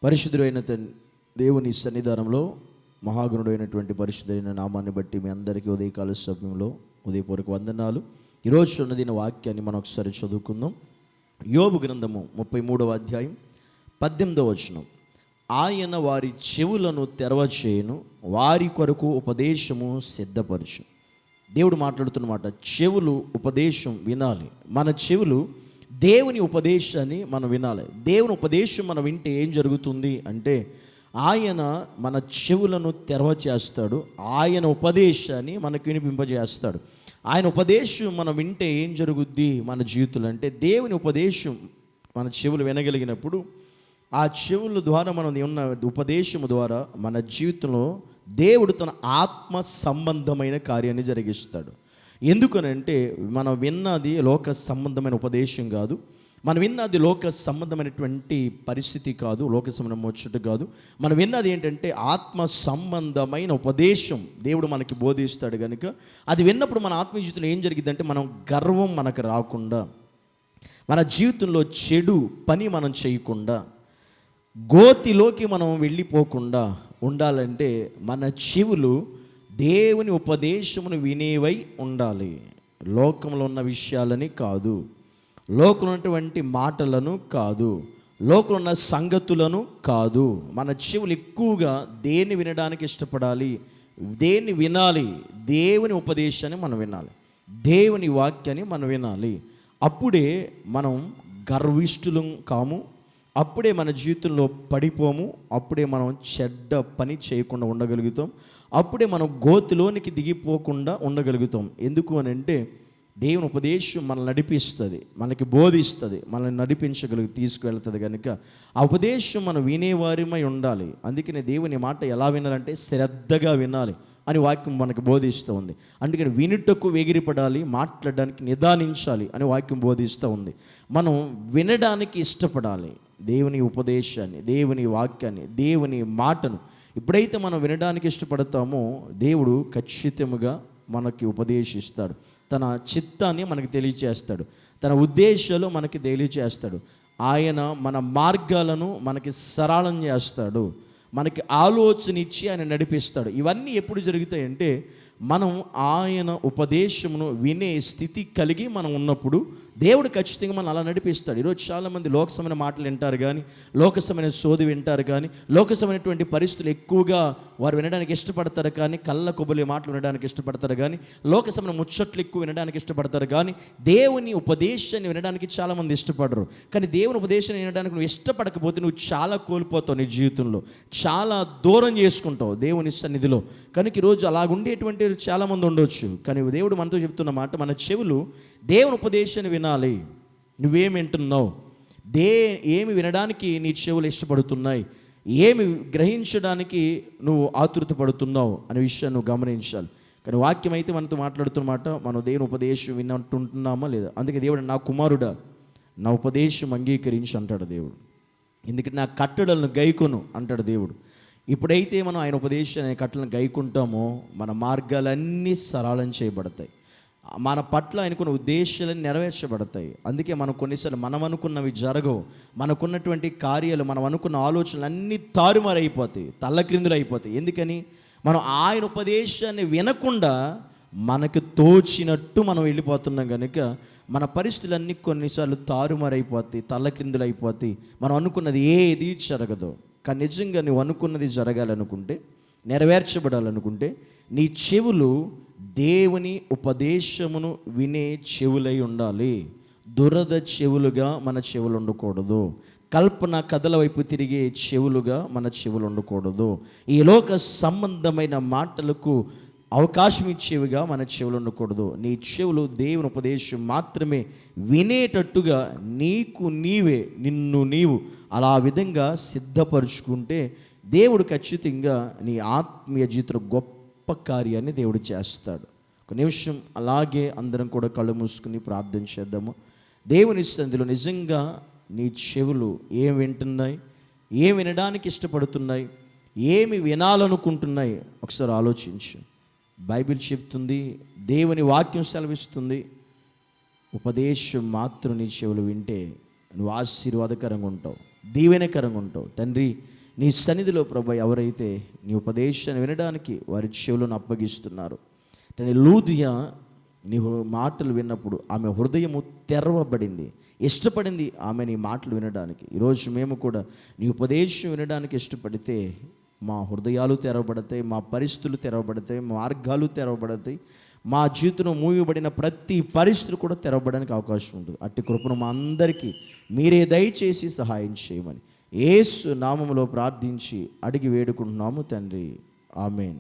పరిశుద్ధుడైన దేవుని సన్నిధానంలో మహాగణుడైనటువంటి పరిశుద్ధుడైన నామాన్ని బట్టి మీ అందరికీ ఉదయకాల సమయంలో ఉదయపూర్వక వందనాలు. ఈరోజు ఉన్నదిన వాక్యాన్ని మనం ఒకసారి చదువుకుందాం. యోబు గ్రంథము 33వ అధ్యాయం 18వ వచనం. ఆయన వారి చెవులను తెరవచేయును, వారి కొరకు ఉపదేశము సిద్ధపరచు. దేవుడు మాట్లాడుతున్నమాట, చెవులు ఉపదేశం వినాలి. మన చెవులు దేవుని ఉపదేశాన్ని మనం వినాలి. దేవుని ఉపదేశం మనం వింటే ఏం జరుగుతుంది అంటే, ఆయన మన చెవులను తెరవ చేస్తాడు. ఆయన ఉపదేశాన్ని మనకు వినిపింపజేస్తాడు. ఆయన ఉపదేశం మనం వింటే ఏం జరుగుద్ది మన జీవితంలో అంటే, దేవుని ఉపదేశం మన చెవులు వినగలిగినప్పుడు ఆ చెవుల ద్వారా మనం ఉన్న ఉపదేశము ద్వారా మన జీవితంలో దేవుడు తన ఆత్మ సంబంధమైన కార్యాన్ని జరిగిస్తాడు. ఎందుకనంటే, మనం విన్నది లోక సంబంధమైన ఉపదేశం కాదు, మనం విన్నది లోక సంబంధమైనటువంటి పరిస్థితి కాదు, లోక సంబంధం వచ్చుట కాదు. మనం విన్నది ఏంటంటే ఆత్మ సంబంధమైన ఉపదేశం దేవుడు మనకి బోధిస్తాడు. కనుక అది విన్నప్పుడు మన ఆత్మ జీవితంలో ఏం జరిగిందంటే, మనం గర్వం మనకు రాకుండా, మన జీవితంలో చెడు పని మనం చేయకుండా, గోతిలోకి మనం వెళ్ళిపోకుండా ఉండాలంటే మన చెవులు దేవుని ఉపదేశమును వినేవై ఉండాలి. లోకంలో ఉన్న విషయాలని కాదు, లోకంలో ఉన్నటువంటి మాటలను కాదు, లోకంలో ఉన్న సంగతులను కాదు. మన చెవులు ఎక్కువగా దేన్ని వినడానికి ఇష్టపడాలి, దేన్ని వినాలి? దేవుని ఉపదేశాన్ని మనం వినాలి, దేవుని వాక్యాన్ని మనం వినాలి. అప్పుడే మనం గర్విష్ఠులం కాము, అప్పుడే మన జీవితంలో పడిపోము, అప్పుడే మనం చెడ్డ పని చేయకుండా ఉండగలుగుతాం, అప్పుడే మనం గోతిలోనికి దిగిపోకుండా ఉండగలుగుతాం. ఎందుకు అని అంటే, దేవుని ఉపదేశం మనల్ని నడిపిస్తుంది, మనకి బోధిస్తుంది, మనల్ని తీసుకువెళ్తుంది. కనుక ఆ ఉపదేశం మనం వినేవారిమై ఉండాలి. అందుకనే దేవుని మాట ఎలా వినాలంటే శ్రద్ధగా వినాలి అని వాక్యం మనకు బోధిస్తూ ఉంది. అందుకని వినుటకు ఎగిరిపడాలి, మాట్లాడడానికి నిదానించాలి అని వాక్యం బోధిస్తూ ఉంది. మనం వినడానికి ఇష్టపడాలి దేవుని ఉపదేశాన్ని, దేవుని వాక్యాన్ని, దేవుని మాటను. ఎప్పుడైతే మనం వినడానికి ఇష్టపడతామో దేవుడు ఖచ్చితంగా మనకి ఉపదేశిస్తాడు, తన చిత్తాన్ని మనకి తెలియచేస్తాడు, తన ఉద్దేశాలు మనకి తెలియచేస్తాడు. ఆయన మన మార్గాలను మనకి సరళం చేస్తాడు, మనకి ఆలోచన ఇచ్చి ఆయన నడిపిస్తాడు. ఇవన్నీ ఎప్పుడు జరుగుతాయంటే, మనం ఆయన ఉపదేశమును వినే స్థితి కలిగి మనం ఉన్నప్పుడు దేవుడు ఖచ్చితంగా మనం అలా నడిపిస్తాడు. ఈరోజు చాలామంది లోకసమైన మాటలు వింటారు కానీ, లోకసమైన సోది వింటారు కానీ, లోకసమైనటువంటి పరిస్థితులు ఎక్కువగా వారు వినడానికి ఇష్టపడతారు కానీ, కళ్ళ కొబ్బలి మాటలు వినడానికి ఇష్టపడతారు కానీ, లోకసమైన ముచ్చట్లు ఎక్కువ వినడానికి ఇష్టపడతారు కానీ, దేవుని ఉపదేశాన్ని వినడానికి చాలామంది ఇష్టపడరు. కానీ దేవుని ఉపదేశాన్ని వినడానికి నువ్వు ఇష్టపడకపోతే నువ్వు చాలా కోల్పోతావు, నీ జీవితంలో చాలా దూరం చేసుకుంటావు దేవుని సన్నిధిలో. కనుక ఈరోజు అలాగుండేటువంటి చాలామంది ఉండవచ్చు. కానీ దేవుడు మనతో చెప్తున్న మాట, మన చెవులు దేవుని ఉపదేశాన్ని వినాలి. నువ్వేమి వింటున్నావు, ఏమి వినడానికి నీ చెవులు ఇష్టపడుతున్నాయి, ఏమి గ్రహించడానికి నువ్వు ఆతృత పడుతున్నావు అనే విషయాన్ని నువ్వు గమనించాలి. కానీ వాక్యం అయితే మనతో మాట్లాడుతున్నమాట, మనం దేవుని ఉపదేశం వింటుంటున్నామా లేదా? అందుకే దేవుడు, నా కుమారుడా నా ఉపదేశం అంగీకరించి అంటాడు దేవుడు. ఎందుకంటే నా కట్టడలను గైకొను అంటాడు దేవుడు. ఇప్పుడైతే మనం ఆయన ఉపదేశాన్ని కట్టలను గైకుంటామో మన మార్గాలన్నీ సరళం చేయబడతాయి, మన పట్ల ఆయనకున్న ఉద్దేశాలన్నీ నెరవేర్చబడతాయి. అందుకే మనం కొన్నిసార్లు మనం అనుకున్నవి జరగవు, మనకున్నటువంటి కార్యాలు, మనం అనుకున్న ఆలోచనలు అన్నీ తారుమారైపోతాయి, తల్లక్రిందులు అయిపోతాయి. ఎందుకని? మనం ఆయన ఉపదేశాన్ని వినకుండా మనకు తోచినట్టు మనం వెళ్ళిపోతున్నాం. కనుక మన పరిస్థితులన్నీ కొన్నిసార్లు తారుమారైపోతాయి, తల్లక్రిందులు అయిపోతాయి. మనం అనుకున్నది ఏది జరగదు. కానీ నిజంగా నువ్వు అనుకున్నది జరగాలనుకుంటే, నెరవేర్చబడాలనుకుంటే, నీ చెవులు దేవుని ఉపదేశమును వినే చెవులై ఉండాలి. దురద చెవులుగా మన చెవులు ఉండకూడదు, కల్పన కథల వైపు తిరిగే చెవులుగా మన చెవులు ఉండకూడదు, ఈ లోక సంబంధమైన మాటలకు అవకాశం ఇచ్చేవిగా మన చెవులు ఉండకూడదు. నీ చెవులు దేవుని ఉపదేశం మాత్రమే వినేటట్టుగా నిన్ను నీవు అలా విధంగా సిద్ధపరుచుకుంటే దేవుడు ఖచ్చితంగా నీ ఆత్మీయ జీవితంలో గొప్ప కార్యాన్ని దేవుడు చేస్తాడు. ఒక నిమిషం అలాగే అందరం కూడా కళ్ళు మూసుకుని ప్రార్థన చేద్దాము. దేవుని సన్నిధిలో నిజంగా నీ చెవులు ఏం వింటున్నాయి, ఏం వినడానికి ఇష్టపడుతున్నాయి, ఏమి వినాలనుకుంటున్నాయి ఒకసారి ఆలోచించు. బైబిల్ చెప్తుంది, దేవుని వాక్యం సెలవిస్తుంది, ఉపదేశం మాత్రం నీ చెవులు వింటే నువ్వు ఆశీర్వాదకరంగా ఉంటావు, దీవెనకరంగా ఉంటావు. తండ్రి, నీ సన్నిధిలో ప్రభు ఎవరైతే నీ ఉపదేశాన్ని వినడానికి వారి చెవులను అప్పగిస్తున్నారు, కానీ లూదియా నీ మాటలు విన్నప్పుడు ఆమె హృదయము తెరవబడింది, ఇష్టపడింది ఆమె నీ మాటలు వినడానికి. ఈరోజు మేము కూడా నీ ఉపదేశం వినడానికి ఇష్టపడితే మా హృదయాలు తెరవబడతాయి, మా పరిస్థితులు తెరవబడతాయి, మార్గాలు తెరవబడతాయి, మా జీవితంలో మూయబడిన ప్రతి పరిస్థితులు కూడా తెరవబడడానికి అవకాశం ఉంటుంది. అట్టి కృపను మా అందరికీ మీరే దయచేసి సహాయం చేయమని యేసు నామములో ప్రార్థించి అడిగి వేడుకుంటున్నాము తండ్రి. ఆమేన్.